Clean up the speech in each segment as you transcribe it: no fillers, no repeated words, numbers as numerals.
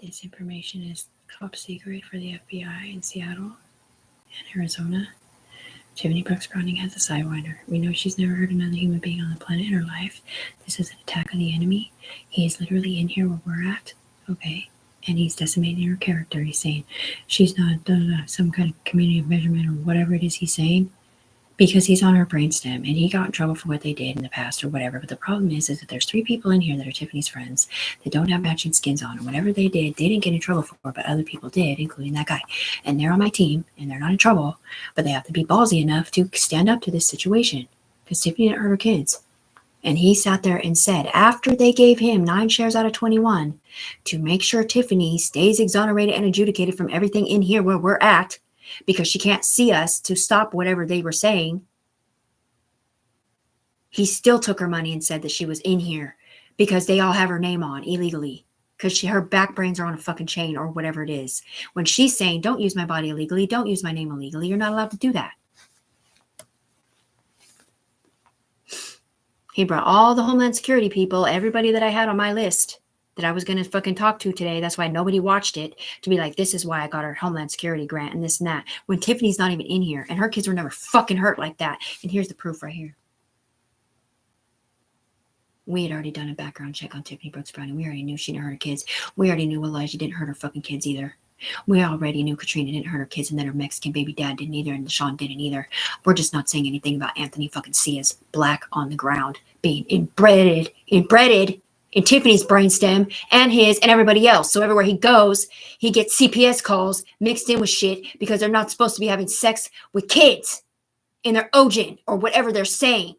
This information is top secret for the FBI in Seattle and Arizona. Tiffany Brooks Browning has a sidewinder. We know she's never hurt another human being on the planet in her life. This is an attack on the enemy. He is literally in here where we're at. Okay. And he's decimating her character. He's saying she's not some kind of community of measurement or whatever it is he's saying. Because he's on her brainstem and he got in trouble for what they did in the past or whatever. But the problem is that there's 3 people in here that are Tiffany's friends that don't have matching skins on. And whatever they did, they didn't get in trouble for, but other people did, including that guy. And they're on my team and they're not in trouble, but they have to be ballsy enough to stand up to this situation because Tiffany didn't hurt her kids. And he sat there and said, after they gave him 9 shares out of 21 to make sure Tiffany stays exonerated and adjudicated from everything in here where we're at, because she can't see us to stop whatever they were saying, he still took her money and said that she was in here because they all have her name on illegally because her back brains are on a fucking chain or whatever it is. When she's saying, don't use my body illegally, don't use my name illegally, you're not allowed to do that. He brought all the Homeland Security people, everybody that I had on my list that I was going to fucking talk to today. That's why nobody watched it, to be like, this is why I got her Homeland Security grant and this and that. When Tiffany's not even in here and her kids were never fucking hurt like that. And here's the proof right here. We had already done a background check on Tiffany Brooks Browning. We already knew she didn't hurt her kids. We already knew Elijah didn't hurt her fucking kids either. We already knew Katrina didn't hurt her kids and that her Mexican baby dad didn't either and Sean didn't either. We're just not saying anything about Anthony fucking Cia's black on the ground being embedded in Tiffany's brainstem and his and everybody else. So everywhere he goes, he gets CPS calls mixed in with shit because they're not supposed to be having sex with kids in their OGN or whatever they're saying.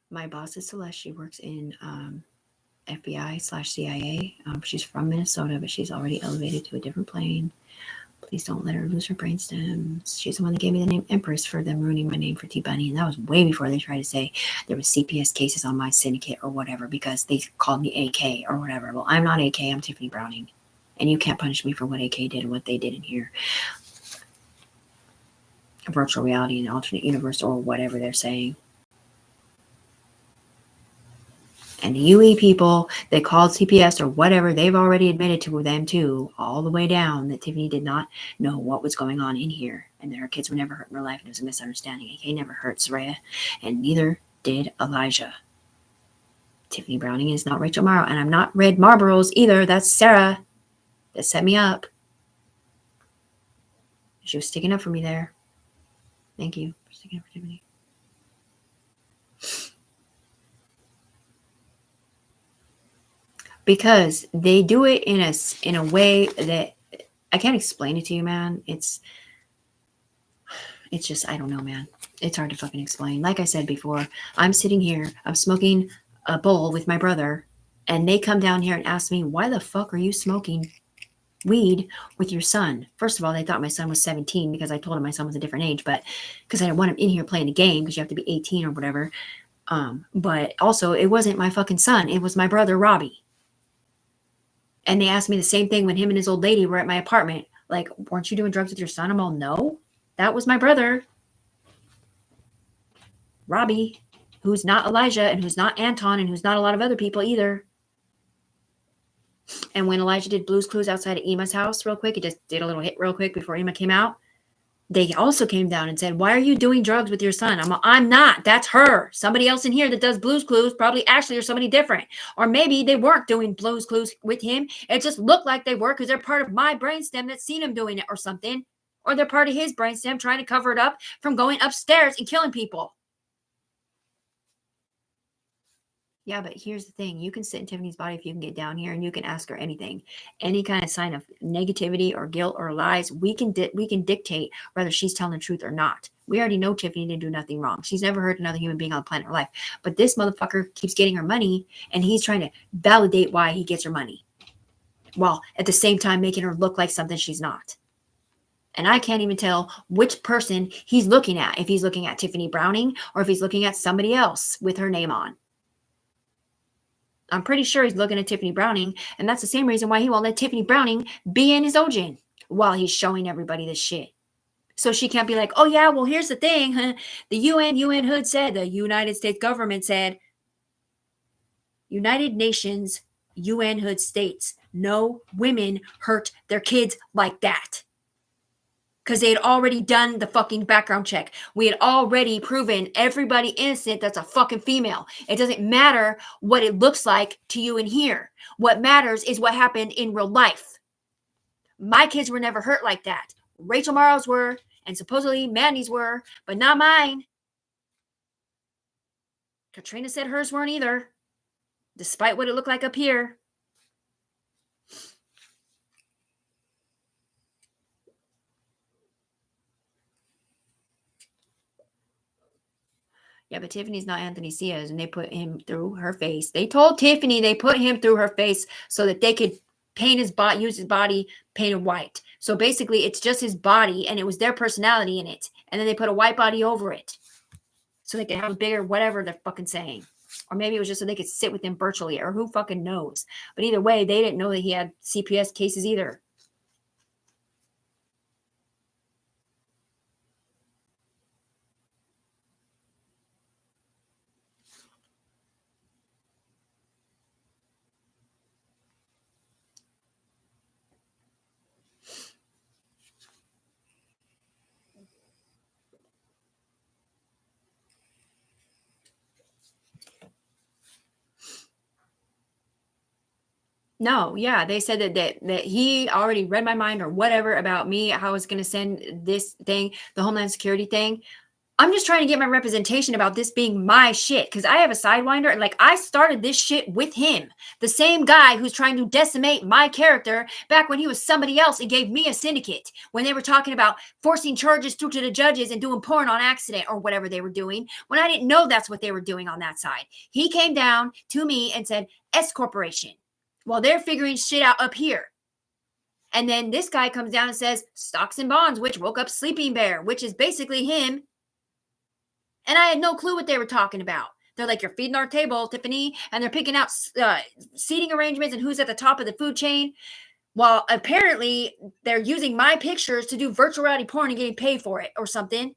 My boss is Celeste. She works in FBI/CIA. She's from Minnesota, but she's already elevated to a different plane. Please don't let her lose her brainstems. She's the one that gave me the name Empress for them ruining my name for T-Bunny. And that was way before they tried to say there was CPS cases on my syndicate or whatever because they called me AK or whatever. Well, I'm not AK. I'm Tiffany Browning. And you can't punish me for what AK did and what they did in here. Virtual reality and alternate universe or whatever they're saying. And the UE people, they called CPS or whatever, they've already admitted to them too, all the way down, that Tiffany did not know what was going on in here. And that her kids were never hurt in her life. And it was a misunderstanding. AK never hurt Soraya. And neither did Elijah. Tiffany Browning is not Rachel Morrow. And I'm not Red Marlboros either. That's Sarah that set me up. She was sticking up for me there. Thank you for sticking up for Tiffany. Because they do it in a way that I can't explain it to you, man. It's just, I don't know, man. It's hard to fucking explain. Like I said before, I'm sitting here, I'm smoking a bowl with my brother, and they come down here and ask me, why the fuck are you smoking weed with your son? First of all, they thought my son was 17 because I told him my son was a different age, but because I didn't want him in here playing a game because you have to be 18 or whatever. But also, it wasn't my fucking son. It was my brother, Robbie. And they asked me the same thing when him and his old lady were at my apartment. Like, weren't you doing drugs with your son? I'm all, no, that was my brother, Robbie, who's not Elijah and who's not Anton and who's not a lot of other people either. And when Elijah did Blue's Clues outside of Emma's house real quick, he just did a little hit real quick before Emma came out. They also came down and said, why are you doing drugs with your son? I'm not. That's her. Somebody else in here that does Blue's Clues, probably Ashley or somebody different. Or maybe they weren't doing Blue's Clues with him. It just looked like they were because they're part of my brainstem that's seen him doing it or something. Or they're part of his brainstem trying to cover it up from going upstairs and killing people. Yeah, but here's the thing. You can sit in Tiffany's body if you can get down here and you can ask her anything. Any kind of sign of negativity or guilt or lies, we can dictate whether she's telling the truth or not. We already know Tiffany didn't do nothing wrong. She's never hurt another human being on the planet in her life. But this motherfucker keeps getting her money and he's trying to validate why he gets her money. While at the same time making her look like something she's not. And I can't even tell which person he's looking at. If he's looking at Tiffany Browning or if he's looking at somebody else with her name on. I'm pretty sure he's looking at Tiffany Browning, and that's the same reason why he won't let Tiffany Browning be in his OGN while he's showing everybody this shit. So she can't be like, oh yeah, well here's the thing. The UN hood said, the United States government said, United Nations UN hood states, no women hurt their kids like that. Because they had already done the fucking background check. We had already proven everybody innocent that's a fucking female. It doesn't matter what it looks like to you in here. What matters is what happened in real life. My kids were never hurt like that. Rachel Morrow's were, and supposedly Mandy's were, but not mine. Katrina said hers weren't either, despite what it looked like up here. Yeah, but Tiffany's not Anthony Ciaz, and they put him through her face. They told Tiffany they put him through her face so that they could paint his body, use his body painted white. So basically, it's just his body, and it was their personality in it. And then they put a white body over it so they could have a bigger whatever they're fucking saying. Or maybe it was just so they could sit with him virtually, or who fucking knows. But either way, they didn't know that he had CPS cases either. No, yeah, they said that he already read my mind or whatever about me, how I was going to send this thing, the Homeland Security thing. I'm just trying to get my representation about this being my shit because I have a Sidewinder and like I started this shit with him. The same guy who's trying to decimate my character back when he was somebody else and gave me a syndicate when they were talking about forcing charges through to the judges and doing porn on accident or whatever they were doing when I didn't know that's what they were doing on that side. He came down to me and said, S Corporation, while they're figuring shit out up here. And then this guy comes down and says, stocks and bonds, which woke up Sleeping Bear, which is basically him. And I had no clue what they were talking about. They're like, you're feeding our table, Tiffany. And they're picking out seating arrangements and who's at the top of the food chain. While apparently they're using my pictures to do virtual reality porn and getting paid for it or something.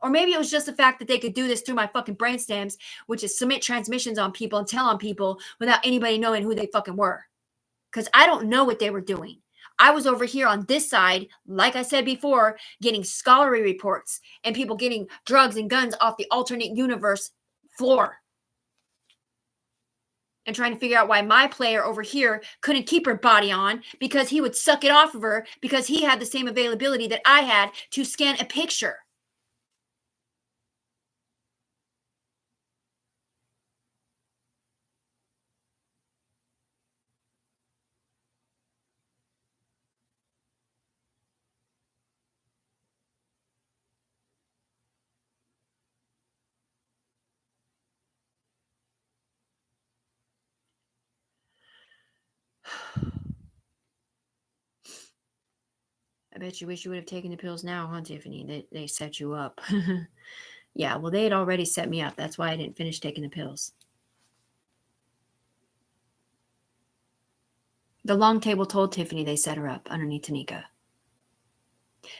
Or maybe it was just the fact that they could do this through my fucking brain stems, which is submit transmissions on people and tell on people without anybody knowing who they fucking were. Because I don't know what they were doing. I was over here on this side, like I said before, getting scholarly reports and people getting drugs and guns off the alternate universe floor. And trying to figure out why my player over here couldn't keep her body on because he would suck it off of her because he had the same availability that I had to scan a picture. I bet you wish you would have taken the pills now, huh, Tiffany? They set you up. Yeah, well, they had already set me up. That's why I didn't finish taking the pills. The long table told Tiffany they set her up underneath Tanika.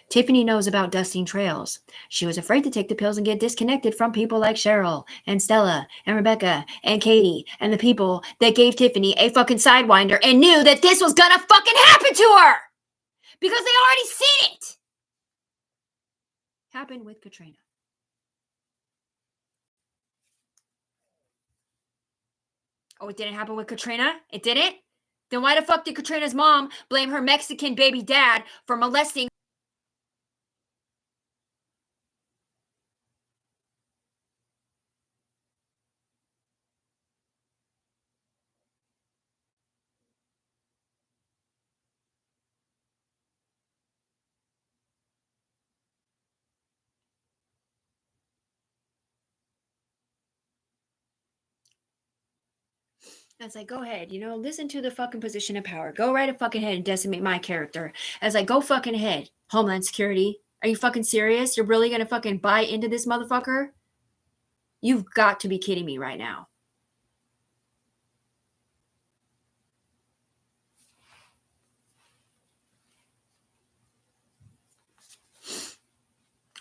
Tiffany knows about dusting trails. She was afraid to take the pills and get disconnected from people like Cheryl and Stella and Rebecca and Katie and the people that gave Tiffany a fucking sidewinder and knew that this was gonna fucking happen to her because they already seen it happen with Katrina. Oh, it didn't happen with Katrina? It didn't? Then why the fuck did Katrina's mom blame her Mexican baby dad for molesting? I was like, go ahead, listen to the fucking position of power. Go right a fucking ahead and decimate my character. I was like, go fucking ahead, Homeland Security. Are you fucking serious? You're really gonna fucking buy into this motherfucker? You've got to be kidding me right now.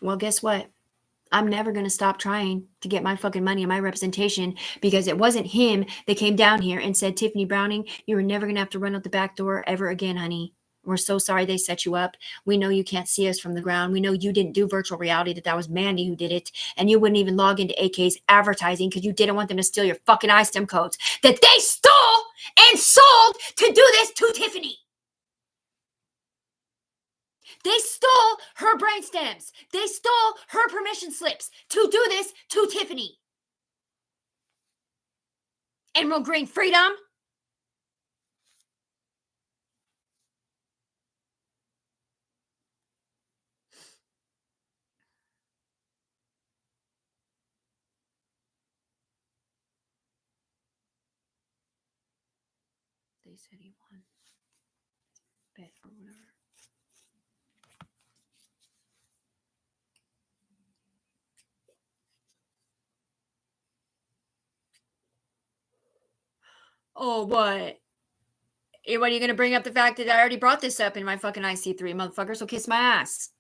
Well, guess what? I'm never going to stop trying to get my fucking money and my representation, because it wasn't him that came down here and said, Tiffany Browning, you were never going to have to run out the back door ever again, honey. We're so sorry they set you up. We know you can't see us from the ground. We know you didn't do virtual reality, that was Mandy who did it. And you wouldn't even log into AK's advertising because you didn't want them to steal your fucking iStem codes that they stole and sold to do this to Tiffany. They stole her brain stems. They stole her permission slips to do this to Tiffany. Emerald Green Freedom. They said he won. Bet or whatever. Oh, what? What are you going to bring up the fact that I already brought this up in my fucking IC3, motherfucker? So kiss my ass.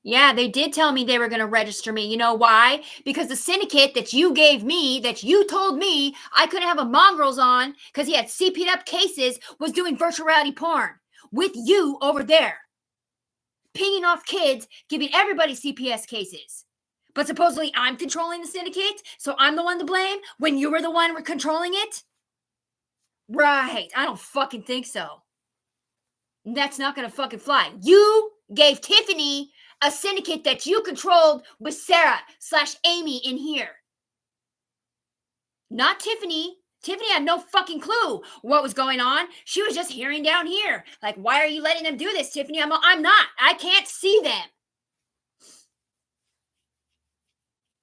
Yeah, they did tell me they were going to register me. You know why? Because the syndicate that you gave me, that you told me I couldn't have a mongrels on because he had CP'd up cases, was doing virtual reality porn with you over there. Pinging off kids, giving everybody CPS cases. But supposedly I'm controlling the syndicate, so I'm the one to blame when you were the one controlling it? Right. I don't fucking think so. That's not going to fucking fly. You gave Tiffany a syndicate that you controlled with Sarah/Amy in here. Not Tiffany. Tiffany had no fucking clue what was going on. She was just hearing down here. Like, why are you letting them do this, Tiffany? I'm not. I can't see them.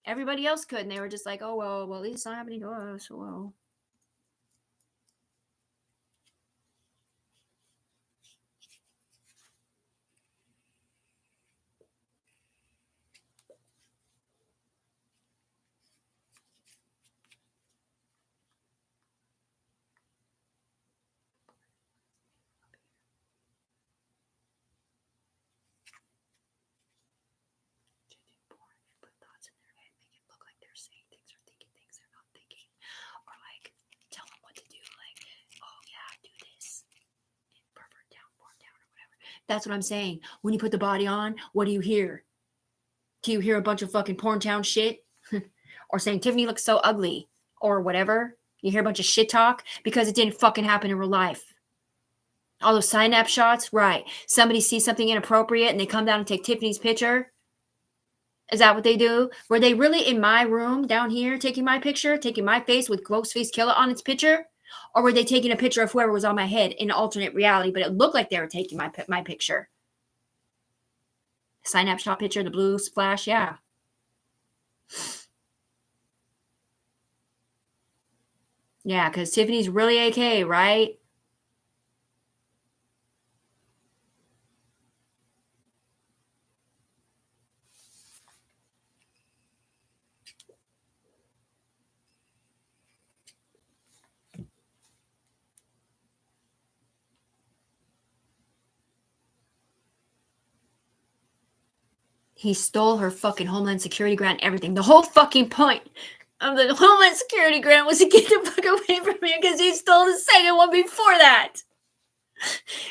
Everybody else could, and they were just like, oh, well, at least it's not happening to us. Well. Saying things or thinking things they're not thinking, or like tell them what to do, like, oh yeah, do this, pervert down, porn down, or whatever. That's what I'm saying. When you put the body on, what do you hear? Do you hear a bunch of fucking porn town shit? Or saying Tiffany looks so ugly, or whatever? You hear a bunch of shit talk because it didn't fucking happen in real life. All those synapse shots, right? Somebody sees something inappropriate and they come down and take Tiffany's picture. Is that what they do? Were they really in my room down here taking my picture, taking my face with Ghostface Killer on its picture? Or were they taking a picture of whoever was on my head in alternate reality, but it looked like they were taking my picture? Synapse shot picture, the blue splash, yeah. Yeah, because Tiffany's really AK, right? He stole her fucking Homeland Security grant, everything. The whole fucking point of the Homeland Security grant was to get the fuck away from me because he stole the second one before that.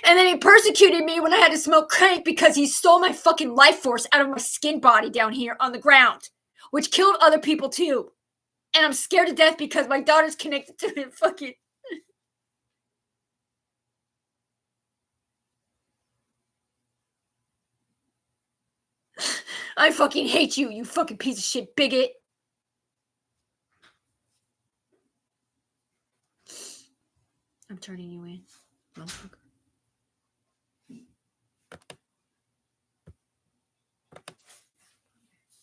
And then he persecuted me when I had to smoke crank because he stole my fucking life force out of my skin body down here on the ground, which killed other people too. And I'm scared to death because my daughter's connected to it. Fucking. I fucking hate you, you fucking piece of shit bigot. I'm turning you in, motherfucker.